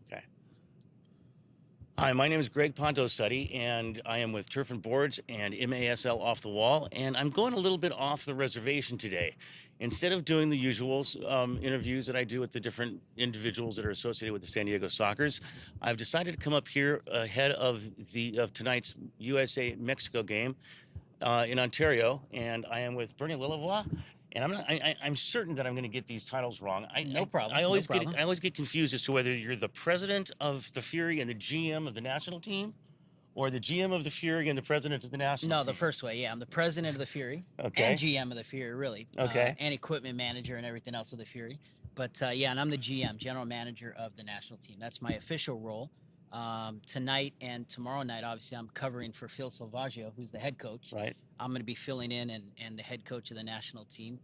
Okay. Hi, my name is Greg Pontosuddy, and I am with Turf and Boards and MASL Off the Wall, and I'm going a little bit off the reservation today. Instead of doing the usual interviews that I do with the different individuals that are associated with the San Diego Sockers, I've decided to come up here ahead of tonight's USA-Mexico game in Ontario, and I am with Bernie Lilavois. And I'm certain that I'm going to get these titles wrong. No I problem. No always problem. get confused as to whether you're the president of the Fury and the GM of the national team, or the GM of the Fury and the president of the national No, the team. first way. Yeah, I'm the president of the Fury and Okay. GM of the Fury, really, Okay. and equipment manager and everything else of the Fury. But yeah, and I'm the GM, general manager of the national team. That's my official role. Tonight and tomorrow night, obviously, I'm covering for Phil Salvaggio, who's the head coach. Right. I'm going to be filling in and the head coach of the national team.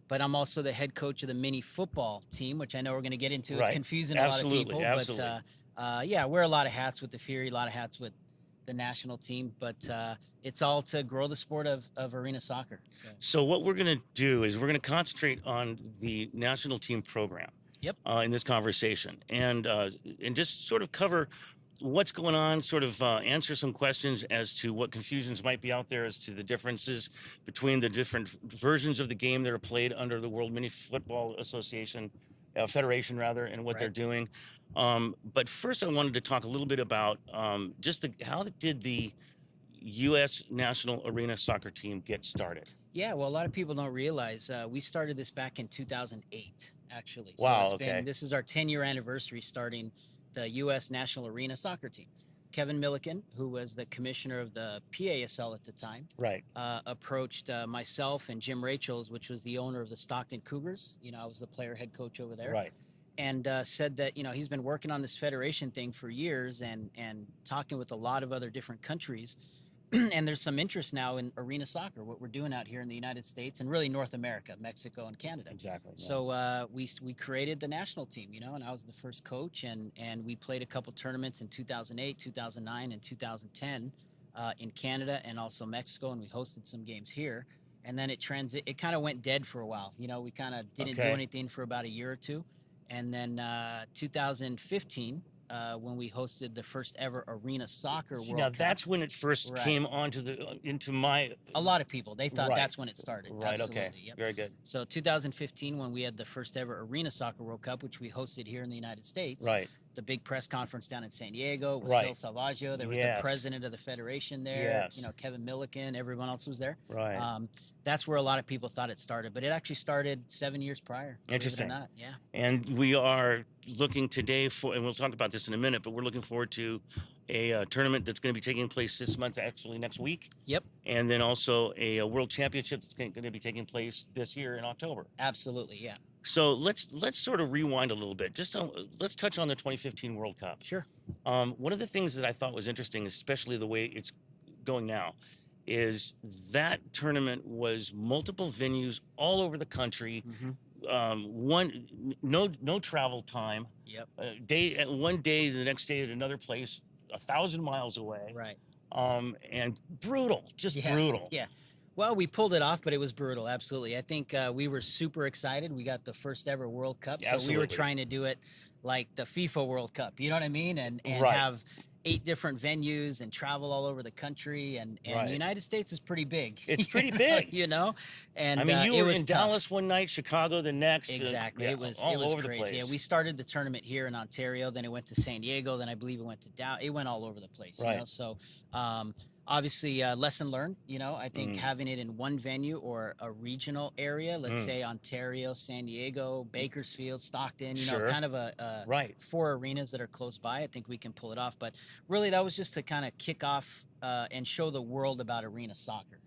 But I'm also the head coach of the mini football team, which I know we're going to get into. It's Right. confusing Absolutely. a lot of people. Absolutely. But yeah, wear a lot of hats with the Fury, a lot of hats with the national team, but it's all to grow the sport of arena soccer. So what we're going to do is we're going to concentrate on the national team program. Yep. In this conversation, and just sort of cover what's going on, sort of answer some questions as to what confusions might be out there as to the differences between the different versions of the game that are played under the World Mini Football Association, Federation rather, and what they're doing. But first, I wanted to talk a little bit about just how did the U.S. National Arena Soccer Team get started? Yeah, well, a lot of people don't realize we started this back in 2008, actually. Wow. So Okay. this is our 10-year anniversary starting the U.S. National Arena Soccer Team. Kevin Milliken, who was the commissioner of the PASL at the time, Right. approached myself and Jim Rachels, which was the owner of the Stockton Cougars. I was the player head coach over there. Right. And said that he's been working on this federation thing for years and talking with a lot of other different countries. And there's some interest now in arena soccer, what we're doing out here in the United States and really North America, Mexico and Canada. Exactly. So we created the national team, and I was the first coach, and we played a couple tournaments in 2008, 2009, and 2010 in Canada and also Mexico, and we hosted some games here. And then it kind of went dead for a while. We kind of didn't do anything for about a year or two. And then 2015, when we hosted the first ever arena soccer World Now Cup. That's when it first came onto into my. A lot of people, they thought that's when it started. Right. Absolutely. Okay. Yep. Very good. So 2015, when we had the first ever arena soccer World Cup, which we hosted here in the United States. Right. The big press conference down in San Diego with Phil Salvaggio. There was the president of the federation there. Yes. Kevin Milliken. Everyone else was there. Right. That's where a lot of people thought it started, but it actually started 7 years prior. Interesting. Believe it or not. Yeah. And we are looking today for, and we'll talk about this in a minute, but we're looking forward to a tournament that's going to be taking place this month, actually next week. Yep. And then also a world championship that's going to be taking place this year in October. Absolutely. Yeah. So let's sort of rewind a little bit. Let's touch on the 2015 World Cup. Sure. One of the things that I thought was interesting, especially the way it's going now, is that tournament was multiple venues all over the country. No travel time. Yep. One day to the next day at another place, 1,000 miles away. Right. And brutal, just brutal. Yeah. Well, we pulled it off, but it was brutal. Absolutely. I think we were super excited. We got the first ever World Cup. So we were trying to do it like the FIFA World Cup. You know what I mean? And have 8 different venues and travel all over the country. And the United States is pretty big. It's pretty big. And I mean, you were in tough. Dallas one night, Chicago the next. Exactly. It was all over crazy. the place. Yeah, we started the tournament here in Ontario, then it went to San Diego, then I believe it went to Dallas. It went all over the place. Right. So obviously, lesson learned. I think having it in one venue or a regional area, let's say Ontario, San Diego, Bakersfield, Stockton, kind of a 4 arenas that are close by. I think we can pull it off. But really, that was just to kind of kick off and show the world about arena soccer.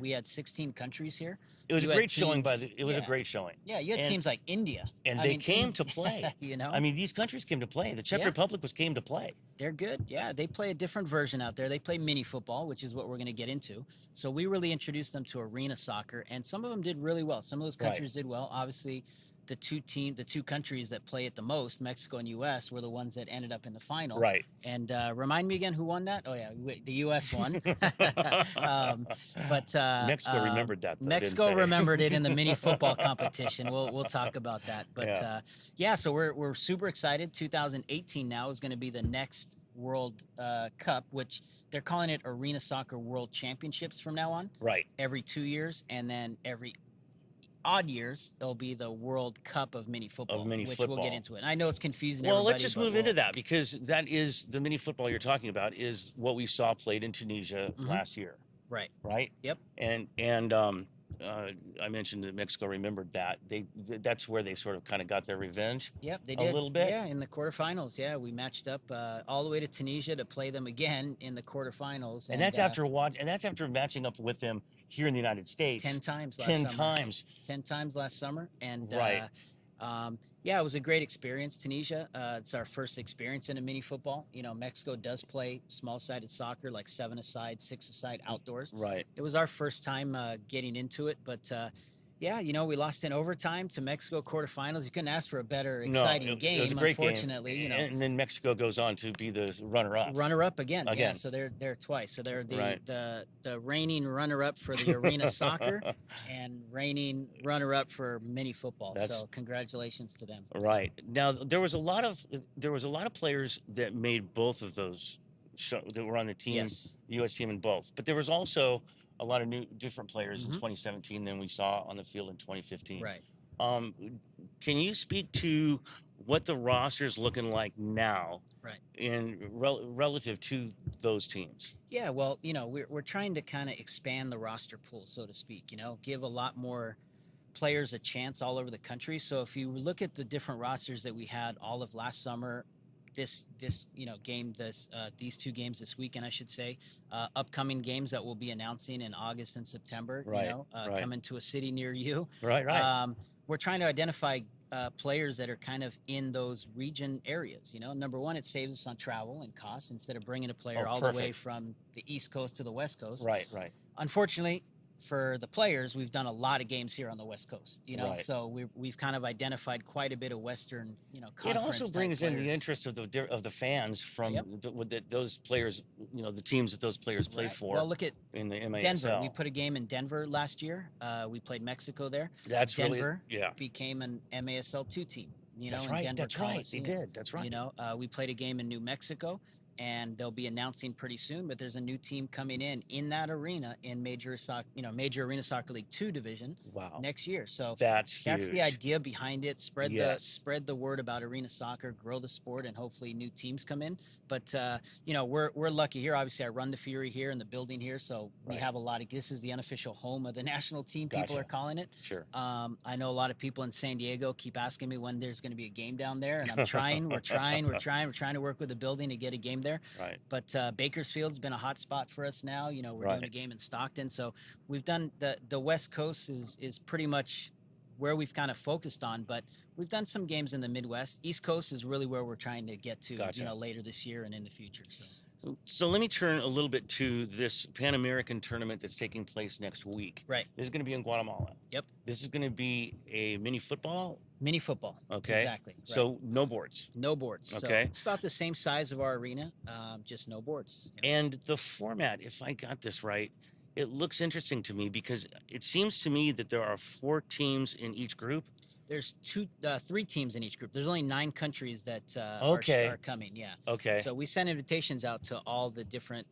We had 16 countries here. It was a great showing. It was a great showing. Yeah, you had teams like India, and they came to play. I mean, these countries came to play. The Czech Republic came to play. They're good. Yeah, they play a different version out there. They play mini football, which is what we're going to get into. So we really introduced them to arena soccer, and some of them did really well. Some of those countries did well. Obviously, the two countries that play it the most, Mexico and U.S., were the ones that ended up in the final. Right. And remind me again who won that? Oh yeah, the U.S. won. um, but Mexico remembered that though, didn't Mexico they? remembered it in the mini football competition. We'll talk about that. But Yeah. yeah, so we're super excited. 2018 now is going to be the next World Cup, which they're calling it Arena Soccer World Championships from now on. Right. Every 2 years, and then every odd years it'll be the World Cup of mini football, Of mini which we'll get football. into it. And I know it's confusing Well, everybody. let's just but move into that, because that is the mini football you're talking about is what we saw played in Tunisia last year, Right. right? Yep. And I mentioned that Mexico remembered that that's where they sort of kind of got their revenge. Yep, they A did. little bit. Yeah, in the quarterfinals. Yeah, we matched up all the way to Tunisia to play them again in the quarterfinals. And that's after matching up with them here in the United States 10 times last 10 summer. times. 10 times last summer. And Right. yeah, it was a great experience. Tunisia, it's our first experience in a mini football. You know, Mexico does play small-sided soccer, like 7-a-side, 6-a-side outdoors. Right. It was our first time getting into it, but yeah, you know, we lost in overtime to Mexico quarterfinals. You couldn't ask for a better, exciting game. It was a great Unfortunately, game. you know, And then Mexico goes on to be the runner-up. runner-up again. Yeah, Again. so they're twice. So they're Right. the reigning runner-up for the arena soccer and reigning runner-up for mini football. So congratulations to them. Right. Now there was a lot of players that made both of those that were on the team, Yes. U.S. team in both. But there was also a lot of different players in Mhm. 2017 than we saw on the field in 2015. Right. Can you speak to what the roster is looking like now, Right. in relative to those teams? Yeah, well, you know, we're trying to kind of expand the roster pool, so to speak, you know, give a lot more players a chance all over the country. So if you look at the different rosters that we had all of last summer, this you know game these two games this weekend, I should say, upcoming games that we'll be announcing in August and September, Right, you know, right. coming to a city near you. Right. We're trying to identify players that are kind of in those region areas. You know, number one, it saves us on travel and cost instead of bringing a player all the way perfect. from the East Coast to the West Coast. Right. Unfortunately, for the players, we've done a lot of games here on the West Coast, you know, Right. so we've kind of identified quite a bit of Western, you know, It conference also type brings in the players. interest of the fans from Yep. those players, you know, the teams that those players play Right. for. Well, look at in the MASL. Denver. We put a game in Denver last year. We played Mexico there. That's Denver really, yeah. became an MASL 2 team. You know, That's in right. Denver That's right. They Coliseum. did. That's right. You know, we played a game in New Mexico, and they'll be announcing pretty soon. But there's a new team coming in that arena in Major Arena Soccer League 2 division Wow. next year. So That's huge. that's the idea behind it. Spread Yes. the word about arena soccer, grow the sport, and hopefully new teams come in. But you know, we're lucky here. Obviously, I run the Fury here in the building here, so we Right. have a lot of. This is the unofficial home of the national team. People Gotcha. are calling it. Sure. I know a lot of people in San Diego keep asking me when there's going to be a game down there, and I'm trying. We're trying to work with the building to get a game there. Right. But Bakersfield's been a hot spot for us now. You know, we're Right. doing a game in Stockton, so we've done the West Coast is pretty much where we've kind of focused on, but we've done some games in the Midwest. East Coast is really where we're trying to get to, Gotcha. you know, later this year and in the future. So let me turn a little bit to this Pan American tournament that's taking place next week. Right. This is going to be in Guatemala. Yep. This is going to be a mini football. Mini football. Okay. Exactly. Right. So no boards. No boards. Okay. So it's about the same size of our arena, just no boards. You know? And the format, if I got this right, it looks interesting to me because it seems to me that there are 4 teams in each group. There's 3 teams in each group. There's only 9 countries that Okay. are coming. Yeah. Okay. So we sent invitations out to all the different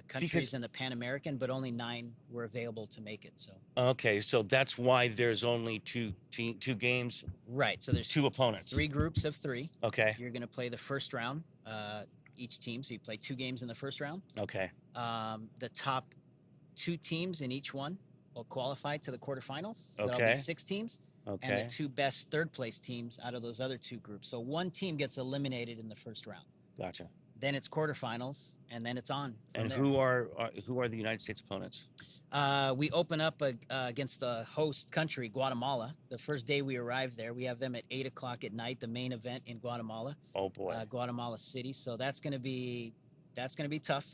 countries in the Pan American, but only 9 were available to make it. So. Okay, so that's why there's only two games, Right. So there's 2 opponents. 3 groups of 3. Okay. You're going to play the first round, each team. So you play 2 games in the first round. Okay. The top 2 teams in each one will qualify to the quarterfinals. So that'll Okay. be 6 teams. Okay. And the 2 best third place teams out of those other 2 groups. So one team gets eliminated in the first round. Gotcha. Then it's quarterfinals, and then it's on. And there. who are the United States opponents? We open up against the host country, Guatemala. The first day we arrive there, we have them at 8:00 at night. The main event in Guatemala, Oh boy. Guatemala City. So that's gonna be tough.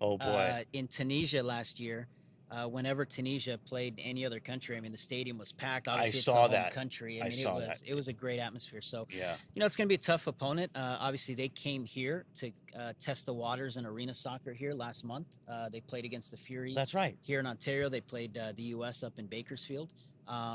Oh boy. In Tunisia last year, whenever Tunisia played any other country, I mean, the stadium was packed. I Obviously, it's the saw home that. country. I I mean, saw that. it was a great atmosphere. So, Yeah. it's going to be a tough opponent. Obviously, they came here to test the waters in arena soccer here last month. They played against the Fury That's right. here in Ontario. They played the U.S. up in Bakersfield.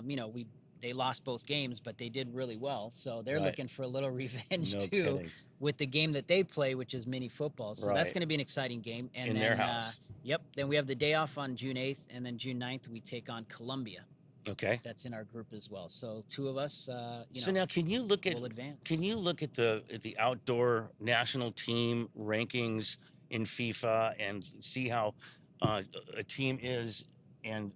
We they lost both games, but they did really well. So they're Right. looking for a little revenge No too kidding. with the game that they play, which is mini football. So that's Right. going to be an exciting game. And In then, their house. yep, then we have the day off on June 8th, and then June 9th we take on Colombia. Okay. That's in our group as well. So two of us, So now, can you look at will advance. the outdoor national team rankings in FIFA and see how a team is and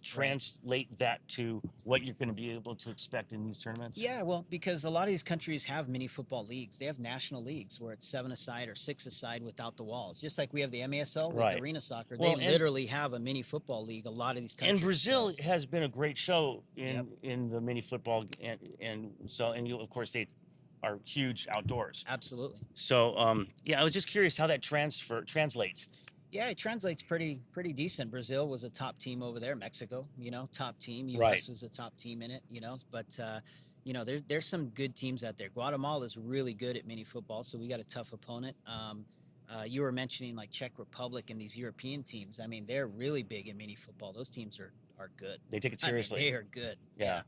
translate that to what you're going to be able to expect in these tournaments? Yeah, well, because a lot of these countries have mini football leagues. They have national leagues where it's 7-a-side or 6-a-side without the walls. Just like we have the MASL with Right. arena soccer. Well, They and- literally have a mini football league, a lot of these countries. And Brazil has been a great show Yep. in the mini football, and you, of course, they are huge outdoors. Absolutely. So yeah, I was just curious how that translates. Yeah, it translates pretty decent. Brazil was a top team over there. Mexico, top team. U.S. Right. was a top team in it, but there's some good teams out there. Guatemala is really good at mini football, so we got a tough opponent. You were mentioning like Czech Republic and these European teams. I mean, they're really big in mini football. Those teams are good. They take it I mean, seriously. they are good. Yeah.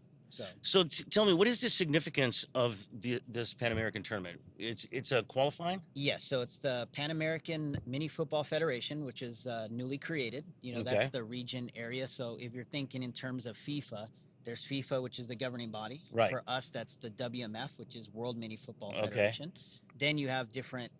So Tell me, what is the significance of this Pan American tournament? It's a qualifying. yes, so it's the Pan American Mini Football Federation, which is newly created. Okay. That's the region area. So if you're thinking in terms of FIFA, there's FIFA, which is the governing body. Right. For us, that's the WMF, which is World Mini Football Okay. Federation. Then you have different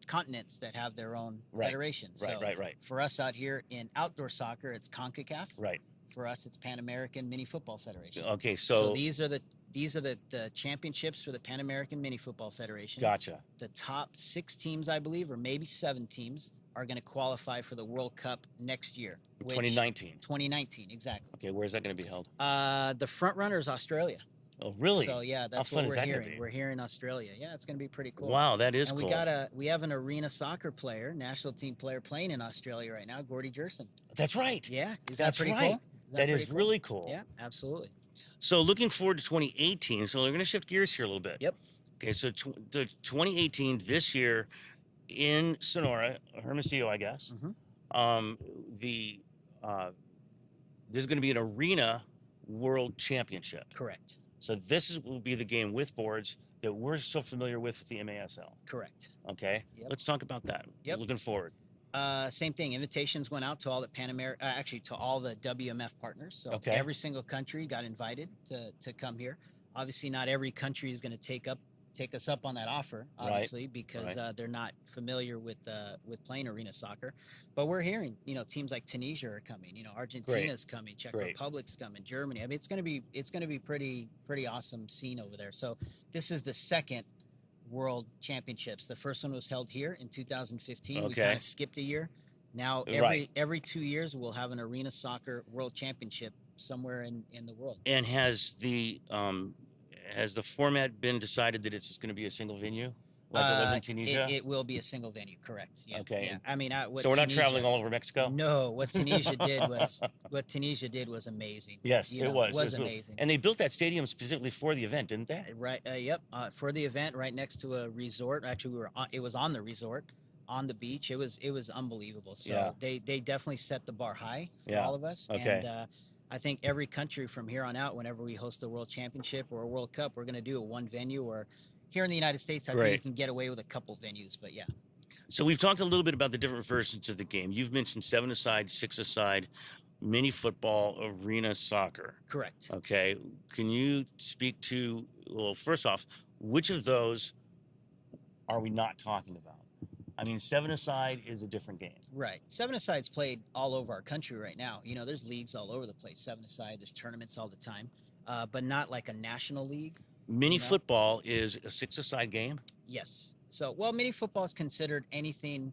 continents that have their own Right. federations. Right. So Right. for us out here in outdoor soccer, it's CONCACAF. Right. For us, it's Pan American Mini Football Federation. Okay. So these are the championships for the Pan American Mini Football Federation. Gotcha. The top 6 teams, I believe, or maybe 7 teams, are going to qualify for the World Cup next year. 2019. 2019, exactly. Okay, where's that going to be held? The front runner is Australia. Oh, really? So yeah, that's fun what is we're that gonna hearing. be? We're here in Australia. Yeah, it's going to be pretty cool. Wow, that is and cool. we have an arena soccer player, national team player playing in Australia right now, Gordy Jerson. That's right. Yeah, is That's that pretty right. cool? That is pretty cool? really cool. Yeah, absolutely. So looking forward to 2018. So we're going to shift gears here a little bit. Yep. Okay, so the 2018 this year in Sonora, Hermosillo, I guess. Mhm. There's going to be an arena world championship. Correct. So will be the game with boards that we're so familiar with the MASL. Correct. Okay. Yep. Let's talk about that. Yep. Looking forward. Same thing. Invitations went out to all the actually to all the WMF partners. So Okay. every single country got invited to come here. Obviously, not every country is going to take us up on that offer, obviously, because they're not familiar with playing arena soccer. But we're hearing, teams like Tunisia are coming. Argentina's coming, Czech Great. Republic's coming, Germany. I mean, it's going to be pretty awesome scene over there. So this is the second World Championships. The first one was held here in 2015. We Okay. kind of skipped a year. Now every 2 years we'll have an arena soccer World Championship somewhere in the world. And has the format been decided that it's just going to be a single venue, like it was in Tunisia? It will be a single venue, correct? Yeah. Okay. Yeah. I mean, So we're not traveling all over Mexico. No, what Tunisia did was amazing. Yes, You it know, was. It was cool. amazing. And they built that stadium specifically for the event, didn't they? Right. Yep. For the event, right next to a resort. Actually, it was on the resort, on the beach. It was unbelievable. So Yeah. they definitely set the bar high for Yeah. all of us. Okay. And I think every country from here on out, whenever we host a World Championship or a World Cup, we're going to do a one venue. Or here in the United States, I think Great. you can get away with a couple venues. But yeah. So we've talked a little bit about the different versions of the game. You've mentioned 7-a-side, 6-a-side, mini football, arena soccer. Correct. Okay. Can you speak to, well, first off, which of those are we not talking about? I mean, 7-a-side is a different game. Right. 7-a-side's played all over our country right now. There's leagues all over the place. 7-a-side, there's tournaments all the time, but not like a national league. Mini No. football is a 6-a-side game. Yes. So, mini football is considered anything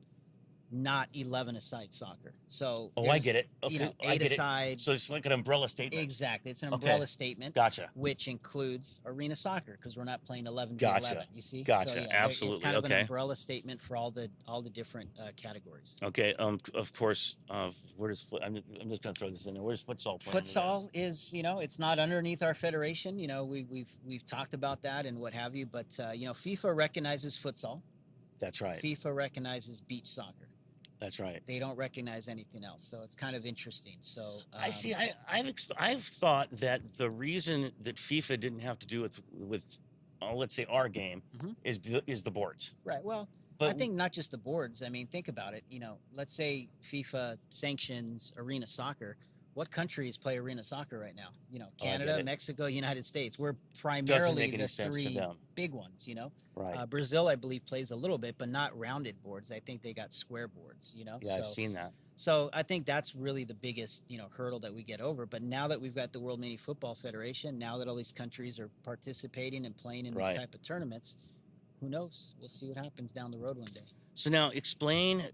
not 11-a-side soccer. So Oh, I get it. Okay, I get it. 8-a-side. So it's like an umbrella statement. Exactly. It's an Okay. umbrella statement, Gotcha. which includes arena soccer because we're not playing 11 v Gotcha. 11. You see? Gotcha. So, yeah, it's Absolutely. kind of an Okay. umbrella statement for all the different categories. Okay. Of course. Where does I'm just gonna throw this in there. Where's futsal playing into this? Futsal is, it's not underneath our federation. We've talked about that and what have you, but FIFA recognizes futsal. That's right. FIFA recognizes beach soccer. That's right. They don't recognize anything else, so it's kind of interesting. So I see. I've thought that the reason that FIFA didn't have to do with let's say our game Mhm. is the boards. Right. Well, But I think not just the boards. I mean, think about it. Let's say FIFA sanctions arena soccer. What countries play arena soccer right now? Canada, Mexico, United States. We're doesn't primarily make any the sense to three them. big ones. Right. Brazil, I believe, plays a little bit, but not rounded boards. I think they got square boards. Yeah, so, I've seen that. So I think that's really the biggest, hurdle that we get over. But now that we've got the World Mini Football Federation, now that all these countries are participating and playing in these Right. type of tournaments, who knows? We'll see what happens down the road one day. So now explain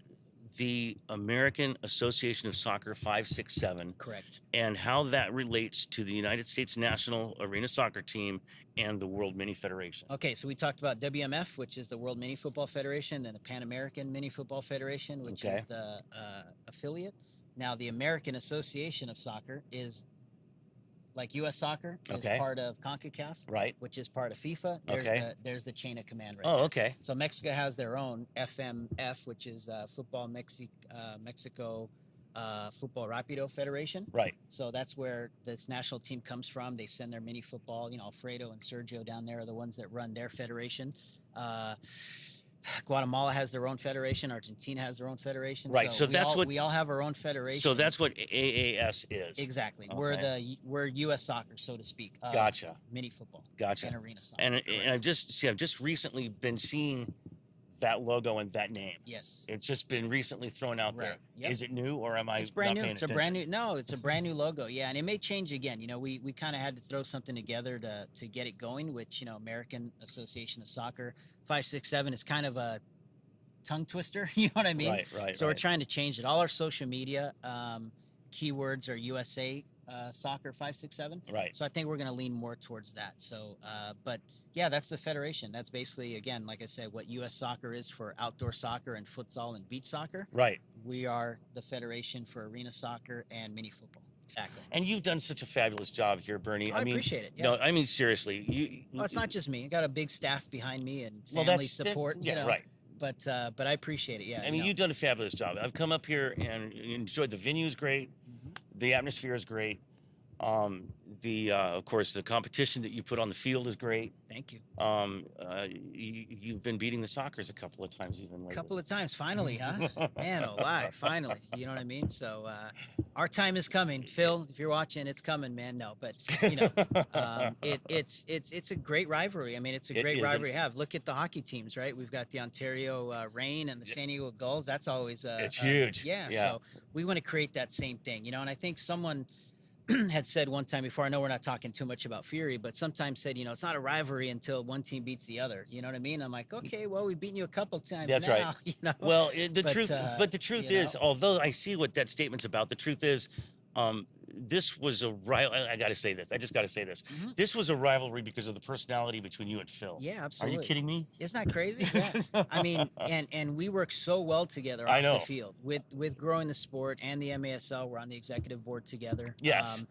the American Association of Soccer 567 Correct. and how that relates to the United States National Arena Soccer Team and the World Mini Federation. Okay, so we talked about WMF, which is the World Mini Football Federation, and the Pan American Mini Football Federation, which is the affiliate. Now, the American Association of Soccer is like U.S. Soccer is part of CONCACAF, Right. which is part of FIFA. There's the chain of command right Oh, there. okay. So Mexico has their own FMF, which is Football Mexico Football Rapido Federation. Right. So that's where this national team comes from. They send their mini football. Alfredo and Sergio down there are the ones that run their federation. Guatemala has their own federation. Argentina has their own federation. Right. So that's what we all have our own federation. So that's what AAS is. Exactly. Okay. We're U.S. soccer, so to speak. Gotcha. Mini football. Gotcha. And arena soccer. And I've just recently been seeing that logo and that name. Yes. It's just been recently thrown out there. Yep. Is it new or am I? It's brand not new. paying It's a attention? brand new. No, it's a brand new logo. Yeah, and it may change again. We kind of had to throw something together to get it going. Which American Association of Soccer 567 is kind of a tongue twister. You know what I mean? Right. So we're trying to change it. All our social media keywords are USA Soccer 567. Right. So I think we're going to lean more towards that. So, but yeah, that's the federation. That's basically, again, like I said, what U.S. Soccer is for outdoor soccer and futsal and beach soccer. Right. We are the federation for arena soccer and mini football. Exactly. And you've done such a fabulous job here, Bernie. I appreciate it. Yeah. No, I mean seriously. Well, it's not just me. I got a big staff behind me and Well, family support. Yeah. Right. But I appreciate it. Yeah. I mean, you've done a fabulous job. I've come up here and enjoyed the venue is great. Mhm. The atmosphere is great. Of course, the competition that you put on the field is great. Thank you. You've been beating the Sockers a couple of times even lately. A couple of times, finally, huh? Man, oh, lie, finally. You know what I mean? So our time is coming. Phil, if you're watching, it's coming, man. No, but it's a great rivalry. I mean, it's a great rivalry to have. Look at the hockey teams, right? We've got the Ontario Reign and the San Diego Gulls. That's always it's huge. Yeah. So we want to create that same thing, and I think someone had said one time before, I know we're not talking too much about Fury, but sometimes said, it's not a rivalry until one team beats the other. You know what I mean? I'm like, okay, well, we've beaten you a couple times. That's now, right. Well, the truth is, although I see what that statement's about, the truth is, this was a rival. I got to say this. I just got to say this. Mhm. This was a rivalry because of the personality between you and Phil. Yeah, absolutely. Are you kidding me? Isn't that crazy? Yeah. I mean, and we work so well together off the field with growing the sport and the MASL. We're on the executive board together. Yes.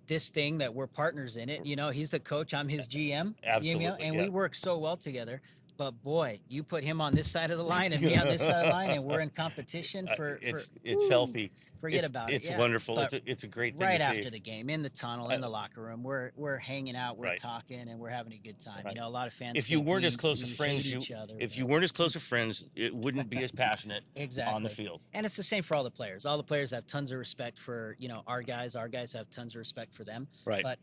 This thing that we're partners in it. He's the coach. I'm his GM. Absolutely. And we work so well together. But boy, you put him on this side of the line and me on this side of the line, and we're in competition it's healthy. Forget about it. It's wonderful. It's a great thing right to see. after the game, in the tunnel, in the locker room, we're hanging out, we're talking, and we're having a good time. Right. A lot of fans. If you weren't as close of of friends, you weren't as close of friends, it wouldn't be as passionate exactly on the field. And it's the same for all the players. All the players have tons of respect for our guys. Our guys have tons of respect for them. Right. But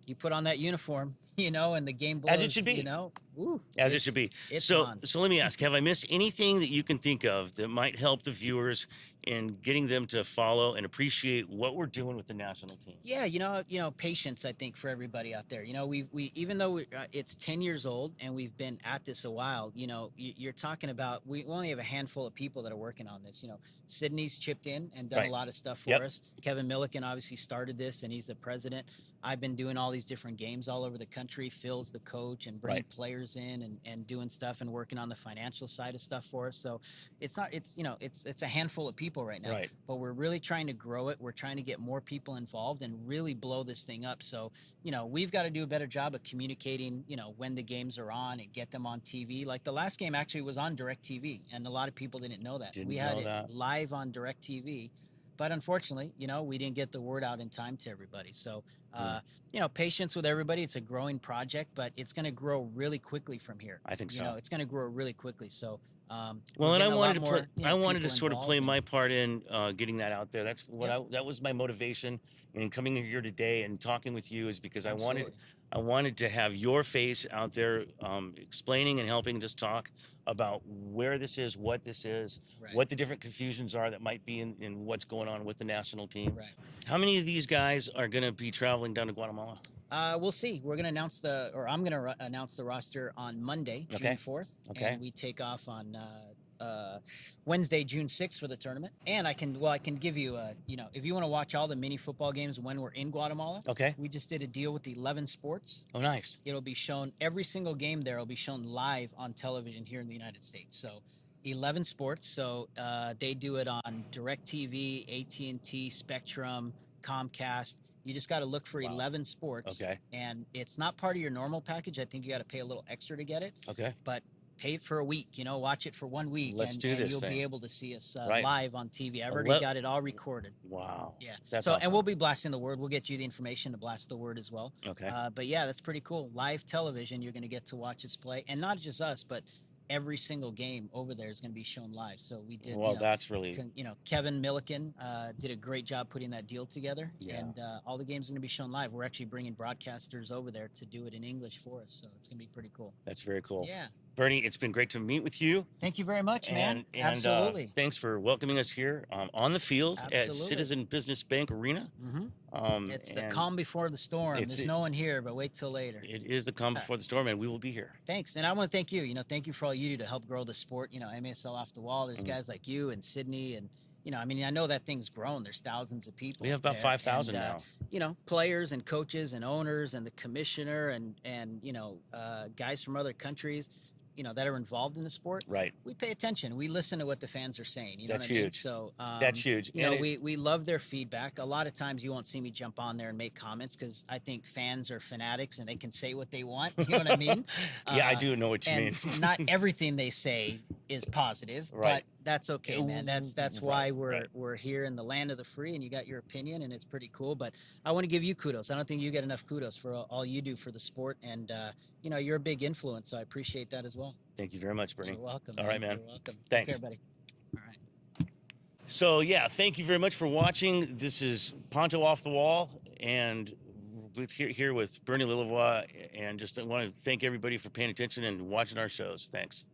you put on that uniform, and the game blows. As it should be. As it should be. So let me ask: have I missed anything that you can think of that might help the viewers in getting them to follow and appreciate what we're doing with the national team? Yeah, patience. I think for everybody out there, we even though it's 10 years old and we've been at this a while, you're talking about we only have a handful of people that are working on this. Sydney's chipped in and done a Right. lot of stuff for Yep. us. Kevin Milliken obviously started this, and he's the president. I've been doing all these different games all over the country. Phil's the coach and bringing Right. players in and doing stuff and working on the financial side of stuff for us. So it's not it's a handful of people right now, Right. but we're really trying to grow it. We're trying to get more people involved and really blow this thing up. So, we've got to do a better job of communicating, when the games are on and get them on TV. Like the last game actually was on Direct TV, and a lot of people didn't know that. Didn't We had know it that. live on Direct TV, but unfortunately, we didn't get the word out in time to everybody. So, Mm. patience with everybody. It's a growing project, but it's going to grow really quickly from here. I think so. It's going to grow really quickly. So, Well, we're and I getting a wanted lot to more, play. I wanted to people sort of play involved, and my part in getting that out there. That's what yep, that was my motivation in coming here today and talking with you, is because absolutely. I wanted to have your face out there, explaining and helping us talk about where this is, what this is, Right, what the different confusions are that might be in what's going on with the national team. right. How many of these guys are going to be traveling down to Guatemala? We'll see. We're gonna announce I'm gonna announce the roster on Monday, June Okay. 4th, Okay. and we take off on Wednesday, June 6th for the tournament. And I can give you if you want to watch all the mini football games when we're in Guatemala, Okay. we just did a deal with 11 Sports. Oh, nice. It'll be shown every single game there. Will be shown live on television here in the United States. So 11 Sports. So they do it on DirecTV, AT&T, Spectrum, Comcast. You just got to look for Wow. 11 Sports. Okay. And it's not part of your normal package. I think you got to pay a little extra to get it. Okay. But pay it for a week. Watch it for 1 week. Let's do and this you'll thing. be able to see us Right. live on TV. I've already Ele- got it all recorded. Wow. Yeah. That's so awesome. and we'll be blasting the word. We'll get you the information to blast the word as well. Okay. But yeah, that's pretty cool. Live television, you're going to get to watch us play, and not just us, but every single game over there is going to be shown live. So we did. Well, that's really. Kevin Milliken did a great job putting that deal together, Yeah. and all the games are going to be shown live. We're actually bringing broadcasters over there to do it in English for us, so it's going to be pretty cool. That's very cool. Yeah. Bernie, it's been great to meet with you. Thank you very much, man. And Absolutely. thanks for welcoming us here on the field at Absolutely. Citizen Business Bank Arena. It's the and calm before the storm. it's- There's no one here, but wait till later. It is the calm before the storm, and we will be here. Thanks, and I want to thank you. Thank you for all you do to help grow the sport. MASL off the wall. There's Mhm. guys like you and Sydney, and I know that thing's grown. There's thousands of people. We have about there, 5,000 and, now. Players and coaches and owners and the commissioner and guys from other countries, that are involved in the sport. Right. We pay attention. We listen to what the fans are saying. You know That's what I mean? huge. So That's huge. And we love their feedback. A lot of times you won't see me jump on there and make comments because I think fans are fanatics and they can say what they want. You know what I mean? Yeah, I do know what you and mean. not everything they say is positive, Right. but that's okay, man. That's Right, why right. we're here in the land of the free, and you got your opinion, and it's pretty cool. But I want to give you kudos. I don't think you get enough kudos for all you do for the sport, and you're a big influence, so I appreciate that as well. Thank you very much, Bernie. You're welcome. All right, man. You're welcome. Thanks. Take care, buddy. All right. So, yeah, thank you very much for watching. This is Ponto Off the Wall, and here with Bernie Lilavois, and just I want to thank everybody for paying attention and watching our shows. Thanks.